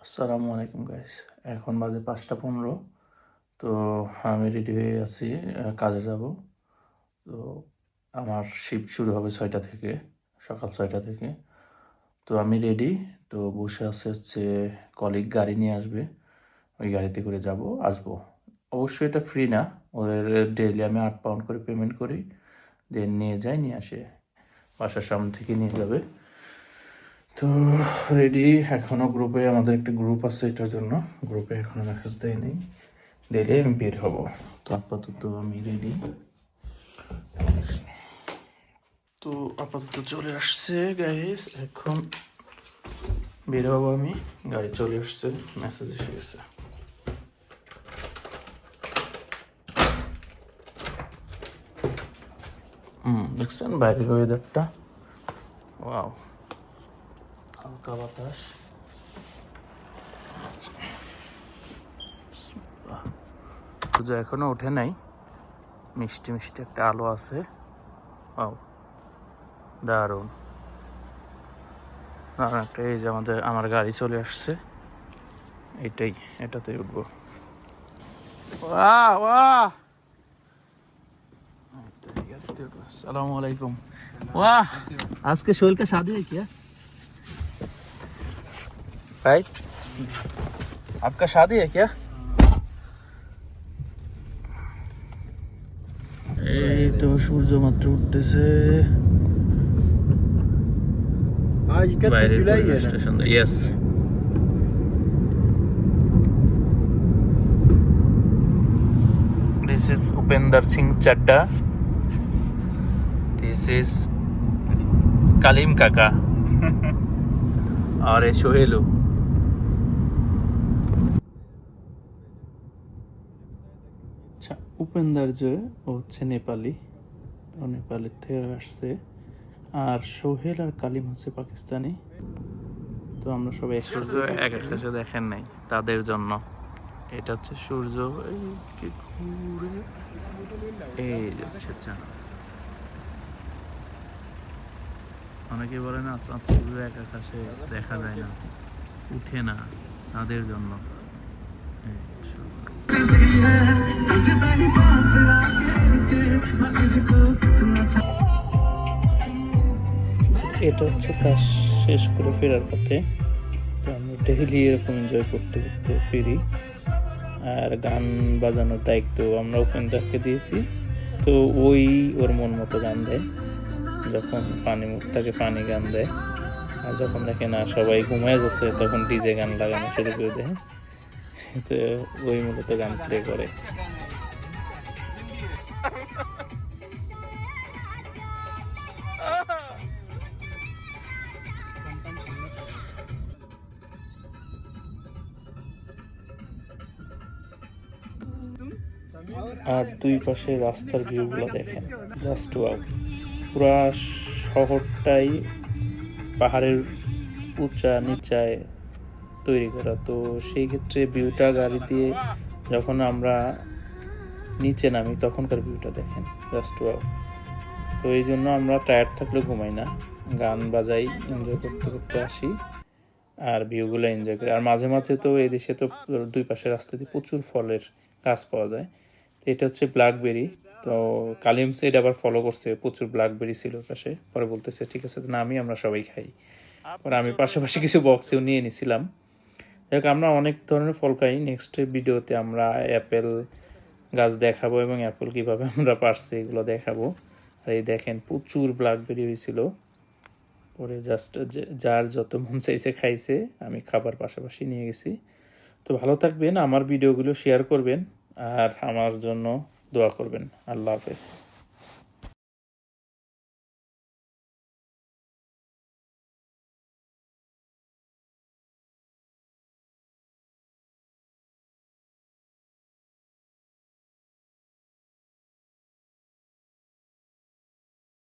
আসসালামু আলাইকুম গাইস। এখন বাজে 5:15। তো আমি রেডি হয়ে আছি, কাজে যাব। তো আমার শিফট শুরু হবে 6টা থেকে, সকাল 6টা থেকে। তো আমি রেডি। তো বসে আছে হচ্ছে কলিগ গাড়ি নিয়ে আসবে, ওই গাড়িতে করে যাব আসবো। অবশ্যই এটা ফ্রি না, ওদের ডেইলি আমি 8 পাউন্ড করে পেমেন্ট করি, দেন নিয়ে যাই, নিয়ে আসে বাসার সামনে থেকে নিয়ে যাবে। তো রেডি। এখনও গ্রুপে, আমাদের একটা গ্রুপ আছে এটার জন্য, গ্রুপে এখনও মেসেজ দেয় নেই, দিলে আমি বের হব। তো আপাতত আমি রেডি। তো আপাতত চলে আসছে গাইস, এখন বের হবো আমি। গাড়ি চলে আসছে, মেসেজ এসে গেছে। দেখছেন বাইরের ওয়েদারটা, ওয়াও, হালকা বাতাস। সূর্য এখনো ওঠে নাই, মিষ্টি মিষ্টি একটা আলো আছে। ওয়াও, দারুণ। আর একটা এই যে আমার গাড়ি চলে আসছে, এটাতেই উঠবো। वाह वाह, अस्सलाम वालेकुम। वाह, आज के शोल का शादी है क्या भाई? आपका शादी है क्या? এই তো সূর্য মাত্র উঠতেছে। आज 31 जुलाई है ना? Station, yes. This is Upender Singh Chadda. This is Kalim Kaka. और ये सोहेलू। আচ্ছা, উপেন্দার যে ও হচ্ছে নেপালি, ও নেপালের থেকে আসছে। আর সোহেল আর কালিম হচ্ছে পাকিস্তানি। তো আমরা সবাই সূর্য এক আকাশে দেখেন নাই, তাদের জন্য এটা হচ্ছে সূর্য এই যাচ্ছে। আচ্ছা, অনেকে বলে না সূর্য এক আকাশে দেখা যায় না, উঠে না, তাদের জন্য। এটা হচ্ছে কাজ শেষ করে ফেরার পথে। তো আমরা ডেইলি এরকম এনজয় করতে করতে ফিরি। আর গান বাজানোর দায়িত্ব আমরা উপেন্দারকে দিয়েছি। তো ওর মন মতো গান দেয়, যখন পানি মুখ থাকে পানি গান দেয়, আর যখন দেখে না সবাই ঘুমায় যাচ্ছে তখন ডিজে গান লাগানো শুরু করে দেয়। তো ওই মূলত গান প্লে করে। আর দুই পাশে রাস্তার ভিউগুলো দেখেন, জাস্ট ওয়াও। পুরা শহরটাই পাহাড়ের উঁচা নিচায় তৈরি করা। তো সেই ক্ষেত্রে ভিউটা গাড়ি দিয়ে যখন আমরা নিচে নামি তখনকার ভিউটা দেখেন, জাস্ট ওয়াও। তো এই জন্য আমরা টায়ার্ড থাকলেও ঘুমাই না, গান বাজাই, এনজয় করতে করতে আসি আর ভিউগুলো এনজয় করি। আর মাঝে মাঝে তো এই দেশে তো দুই পাশে রাস্তা দিয়ে প্রচুর ফলের গাছ পাওয়া যায়। তো এটা হচ্ছে ব্ল্যাকবেরি। তো কালিম সেড আবার ফলো করছে, প্রচুর ব্ল্যাকবেরি ছিল পাশে। পরে বলতেছে ঠিক আছে না, আমরা সবাই খাই। পরে আমি পাশাপাশি কিছু বক্সেও নিয়ে নিছিলাম। দেখ, আমরা অনেক ধরনের ফল খাই। নেক্সট ভিডিওতে আমরা অ্যাপেল গাছ দেখাবো এবং অ্যাপেল কীভাবে আমরা পারছি এগুলো দেখাবো। আর এই দেখেন প্রচুর ব্ল্যাকবেরি হয়েছিল। পরে জাস্ট যার যত মন চাইছে খাইছে, আমি খাবার পাশাপাশি নিয়ে গেছি। তো ভালো থাকবেন, আমার ভিডিওগুলো শেয়ার করবেন আর আমার জন্য দোয়া করবেন। আল্লাহ হাফেজ।